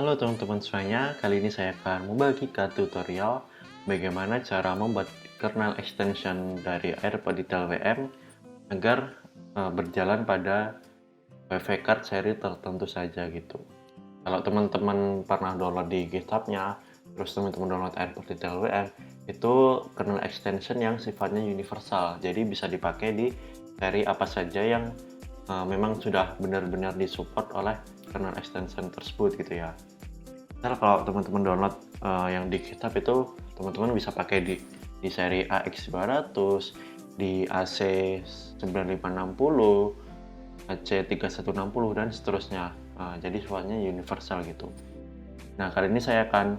Halo teman-teman semuanya, kali ini saya akan membagikan tutorial bagaimana cara membuat kernel extension dari AirPods LWM agar berjalan pada WiFi card seri tertentu saja gitu. Kalau teman-teman pernah download di GitHub-nya, terus teman-teman download AirPods LWM, itu kernel extension yang sifatnya universal, jadi bisa dipakai di seri apa saja yang memang sudah benar-benar disupport oleh kernel extension tersebut gitu ya. Misal kalau teman-teman download yang di GitHub itu teman-teman bisa pakai di seri AX200, di AC9560, AC3160 dan seterusnya. Jadi sifatnya universal gitu. Nah, kali ini saya akan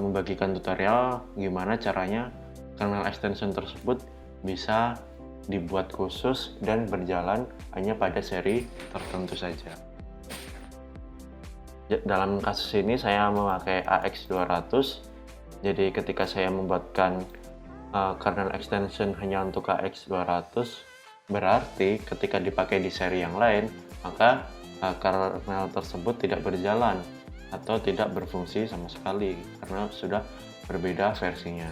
membagikan tutorial gimana caranya kernel extension tersebut bisa dibuat khusus dan berjalan hanya pada seri tertentu saja. Dalam kasus ini saya memakai AX200, jadi ketika saya membuatkan kernel extension hanya untuk AX200, berarti ketika dipakai di seri yang lain, maka kernel tersebut tidak berjalan atau tidak berfungsi sama sekali karena sudah berbeda versinya.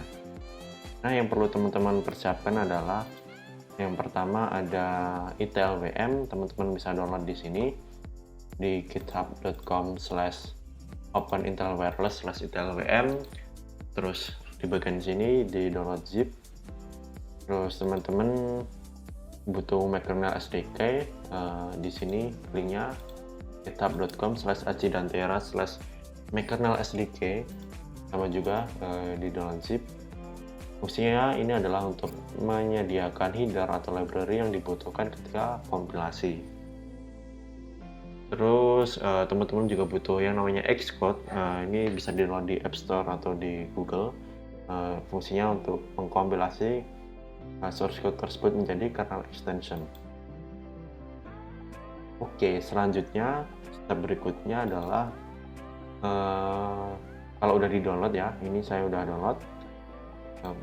Nah, yang perlu teman-teman persiapkan adalah yang pertama ada ITLWM, teman-teman bisa download di sini di github.com/openintelwireless/itlwm. Terus di bagian sini di download zip. Terus teman-teman butuh kernel SDK, di sini linknya github.com/acidantera/mckernel SDK, sama juga di download zip. Fungsinya ini adalah untuk menyediakan header atau library yang dibutuhkan ketika kompilasi. Terus teman-teman juga butuh yang namanya Xcode. Ini bisa di-download di App Store atau di Google. Fungsinya untuk mengkompilasi source code tersebut menjadi kernel extension. Oke, selanjutnya step berikutnya adalah kalau udah di-download ya, ini saya udah download.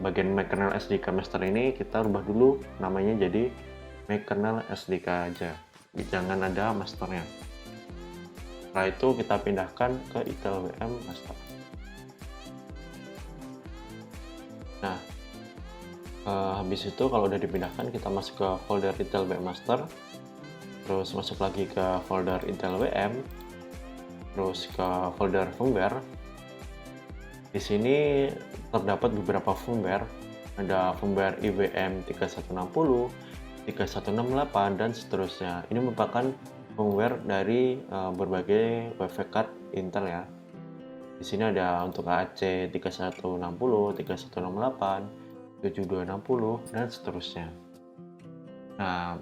Bagian mckernel SDK master ini kita rubah dulu namanya jadi mckernel SDK aja, jangan ada masternya. Setelah itu kita pindahkan ke ITLWM master. Nah, habis itu kalau udah dipindahkan, kita masuk ke folder ITLWM master, terus masuk lagi ke folder ITLWM, terus ke folder firmware. Di sini terdapat beberapa firmware, ada firmware IWM 3160, 3168 dan seterusnya. Ini merupakan firmware dari berbagai WiFi card Intel ya. Di sini ada untuk AC 3160, 3168, 7260 dan seterusnya. Nah,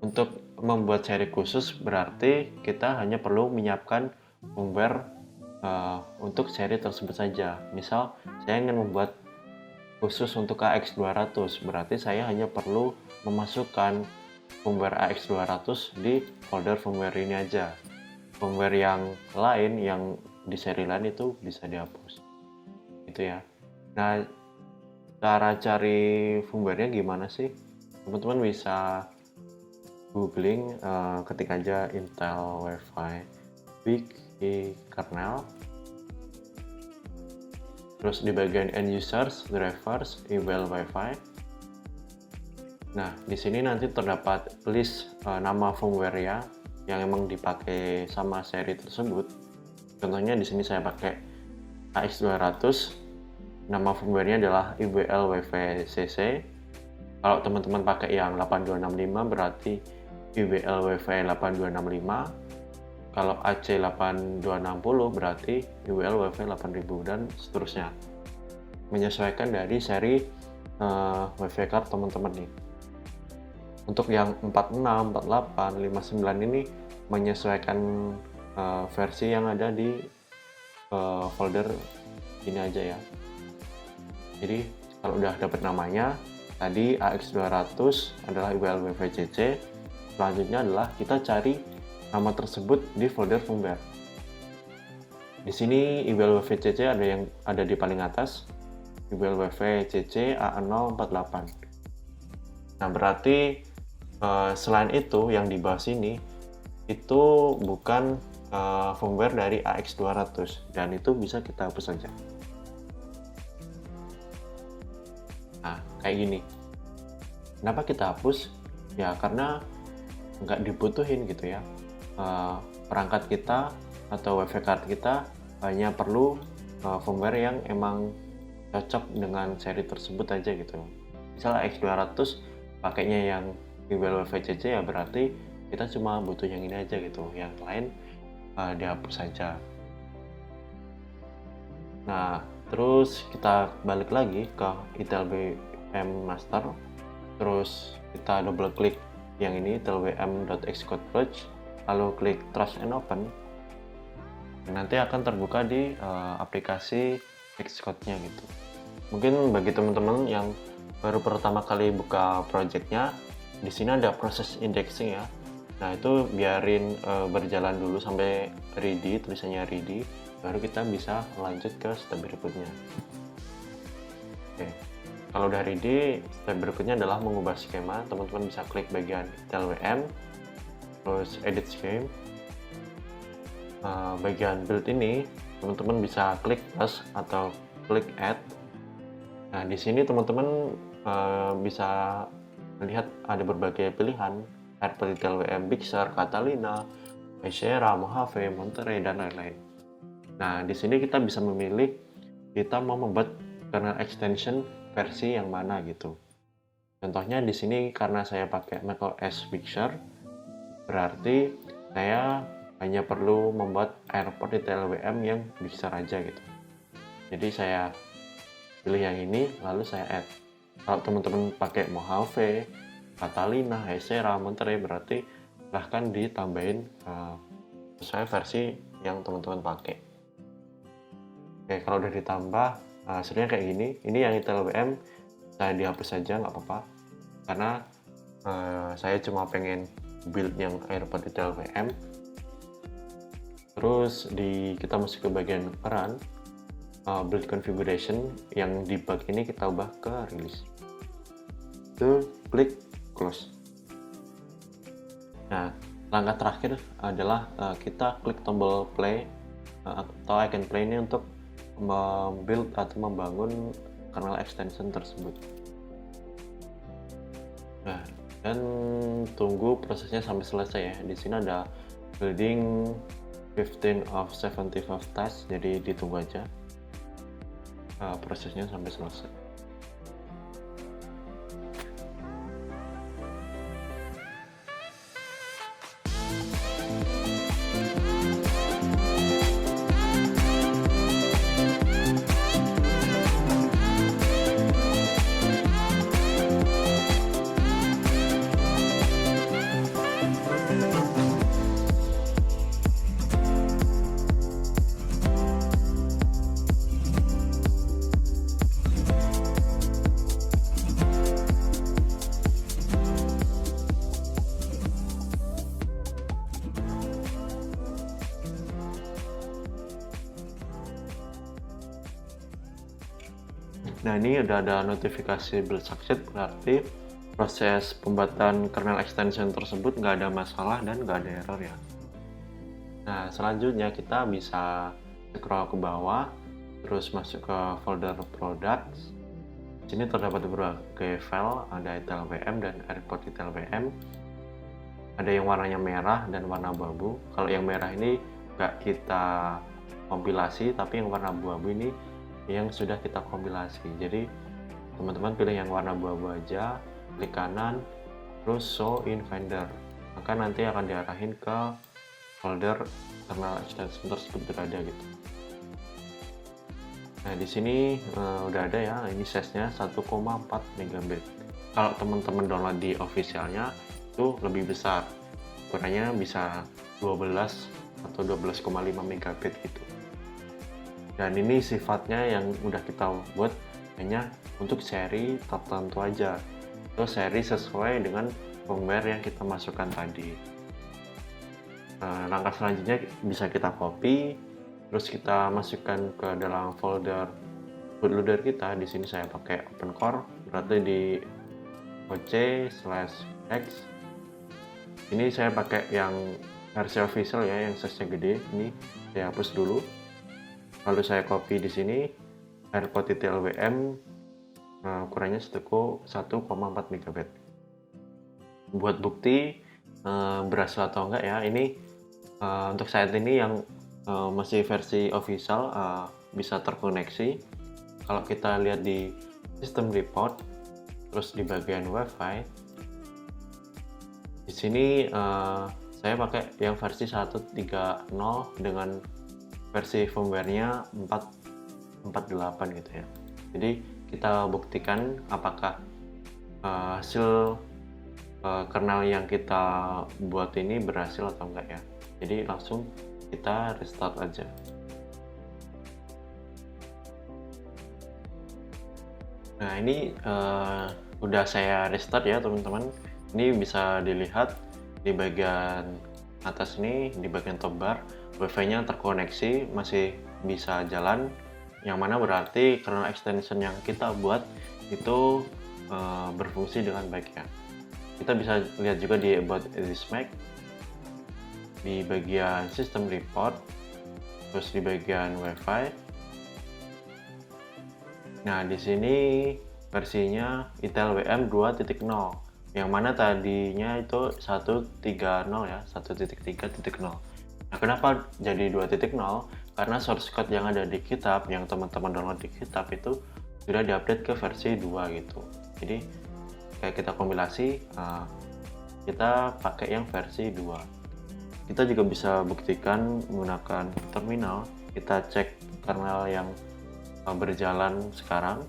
untuk membuat seri khusus berarti kita hanya perlu menyiapkan firmware untuk seri tersebut saja. Misal saya ingin membuat khusus untuk AX200, berarti saya hanya perlu memasukkan firmware AX200 di folder firmware ini aja. Firmware yang lain yang di seri lain itu bisa dihapus. Itu ya. Nah, cara cari firmware-nya gimana sih? Teman-teman bisa googling, ketik aja Intel Wi-Fi Wiki kernel. Terus di bagian end users, drivers, eval Wi-Fi. Nah, di sini nanti terdapat list nama firmware ya yang emang dipakai sama seri tersebut. Contohnya di sini saya pakai AX200. Nama firmware-nya adalah IWL Wi-Fi CC. Kalau teman-teman pakai yang 8265 berarti IWL Wi-Fi 8265. Kalau AC8260 berarti IWL Wi-Fi 8000 dan seterusnya. Menyesuaikan dari seri Wi-Fi card teman-teman nih. Untuk yang 46, 48, 59 ini menyesuaikan versi yang ada di folder ini aja ya. Jadi kalau udah dapat namanya, tadi AX200 adalah IWL Wi-Fi CC. Selanjutnya adalah kita cari nama tersebut di folder firmware. Di sini IWL Wi-Fi CC ada di paling atas, IWL Wi-Fi CC A048. Nah, berarti selain itu yang di bawah sini itu bukan firmware dari AX200 dan itu bisa kita hapus saja. Nah, kayak gini. Kenapa kita hapus? Ya karena nggak dibutuhin gitu ya. Perangkat kita atau WiFi card kita hanya perlu firmware yang emang cocok dengan seri tersebut aja gitu. Misal AX200 pakainya yang Gimbal WiFi CC, ya berarti kita cuma butuh yang ini aja gitu. Yang lain dihapus saja. Nah, terus kita balik lagi ke ITLBM master, terus kita double klik yang ini itlbm.xcode bridge, lalu klik trust and open, dan nanti akan terbuka di aplikasi Xcode-nya gitu. Mungkin bagi teman-teman yang baru pertama kali buka projectnya, di sini ada proses indexing ya. Nah, itu biarin berjalan dulu sampai ready, tulisannya ready, baru kita bisa lanjut ke step berikutnya. Oke, kalau udah ready, step berikutnya adalah mengubah skema. Teman-teman bisa klik bagian ITLWM, terus edit scheme. Bagian build ini teman-teman bisa klik plus atau klik add. Nah, di sini teman-teman bisa melihat ada berbagai pilihan, AirPod ITLWM Big Sur, Catalina, Icera, Mojave, Monterey, dan lain-lain. Nah, di sini kita bisa memilih kita mau membuat kernel extension versi yang mana gitu. Contohnya di sini karena saya pakai macOS Big Sur, berarti saya hanya perlu membuat AirPod ITLWM yang Big Sur aja gitu. Jadi saya pilih yang ini, lalu saya add. Kalau teman-teman pakai Mojave, Catalina, Icera, Monterey, berarti silahkan ditambahin sesuai versi yang teman-teman pakai. Oke, kalau udah ditambah hasilnya kayak gini. Ini yang ITLWM saya dihapus saja, nggak apa-apa, karena saya cuma pengen build yang AirPod ITLWM. Terus kita masuk ke bagian run, build configuration, yang debug ini kita ubah ke release. Itu klik close. Nah, langkah terakhir adalah kita klik tombol play atau icon play ini untuk membuild atau membangun kernel extension tersebut. Nah, dan tunggu prosesnya sampai selesai ya. Di sini ada building 15 of 75 tasks, jadi ditunggu aja prosesnya sampai selesai. Nah, ini udah ada notifikasi build success, berarti proses pembuatan kernel extension tersebut nggak ada masalah dan nggak ada error ya. Nah, selanjutnya kita bisa scroll ke bawah, terus masuk ke folder products. Di sini terdapat berbagai file, ada ITLWM dan AirPod ITLWM. Ada yang warnanya merah dan warna abu-abu. Kalau yang merah ini nggak kita kompilasi, tapi yang warna abu-abu ini yang sudah kita kompilasi. Jadi teman-teman pilih yang warna abu-abu aja, klik kanan, terus show in Finder, maka nanti akan diarahin ke folder kernel extension tersebut berada gitu. Nah, di sini udah ada ya, ini size-nya 1,4 MB. Kalau teman-teman download di officialnya itu lebih besar, ukurannya bisa 12 atau 12,5 MB gitu. Dan ini sifatnya yang udah kita buat hanya untuk seri tertentu aja, atau seri sesuai dengan firmware yang kita masukkan tadi. Langkah selanjutnya bisa kita copy, terus kita masukkan ke dalam folder bootloader kita. Di sini saya pakai OpenCore, berarti di oc/x. Ini saya pakai yang versi official ya, yang size-nya gede. Ini saya hapus dulu. Lalu saya copy di sini AirPod LWM, ukurannya 1,4 MB. Buat bukti berhasil atau enggak ya, ini untuk saat ini yang masih versi official bisa terkoneksi. Kalau kita lihat di sistem report, terus di bagian WiFi, di sini saya pakai yang versi 1.3.0 dengan versi firmware-nya 4.48 gitu ya. Jadi kita buktikan apakah hasil kernel yang kita buat ini berhasil atau enggak ya. Jadi langsung kita restart aja. Nah ini udah saya restart ya teman-teman. Ini bisa dilihat di bagian atas ini, di bagian top bar, wifi-nya terkoneksi, masih bisa jalan, yang mana berarti kernel extension yang kita buat itu berfungsi dengan baik ya. Kita bisa lihat juga di About This Mac, di bagian System Report, terus di bagian Wi-Fi. Nah, di sini versinya Intel WM 2.0, yang mana tadinya itu 1.3.0 ya, 1.3.0. Nah, kenapa jadi 2.0? Karena source code yang ada di GitHub, yang teman-teman download di GitHub itu sudah diupdate ke versi 2 gitu. Jadi kayak kita kompilasi, kita pakai yang versi 2. Kita juga bisa buktikan menggunakan terminal. Kita cek kernel yang berjalan sekarang.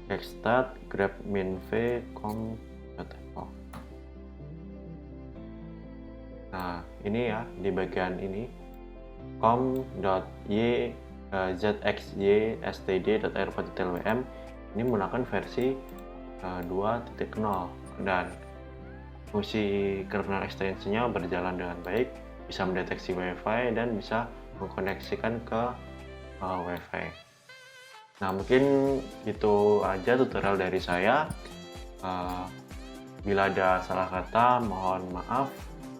Extat grep minv com.info. Nah ini ya, di bagian ini com.zxystd.airpod.lwm ini menggunakan versi 2.0 dan fungsi kernel extensionnya berjalan dengan baik, bisa mendeteksi WiFi dan bisa mengkoneksikan ke WiFi. Nah mungkin itu aja tutorial dari saya. Bila ada salah kata mohon maaf.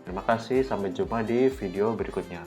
Terima kasih, sampai jumpa di video berikutnya.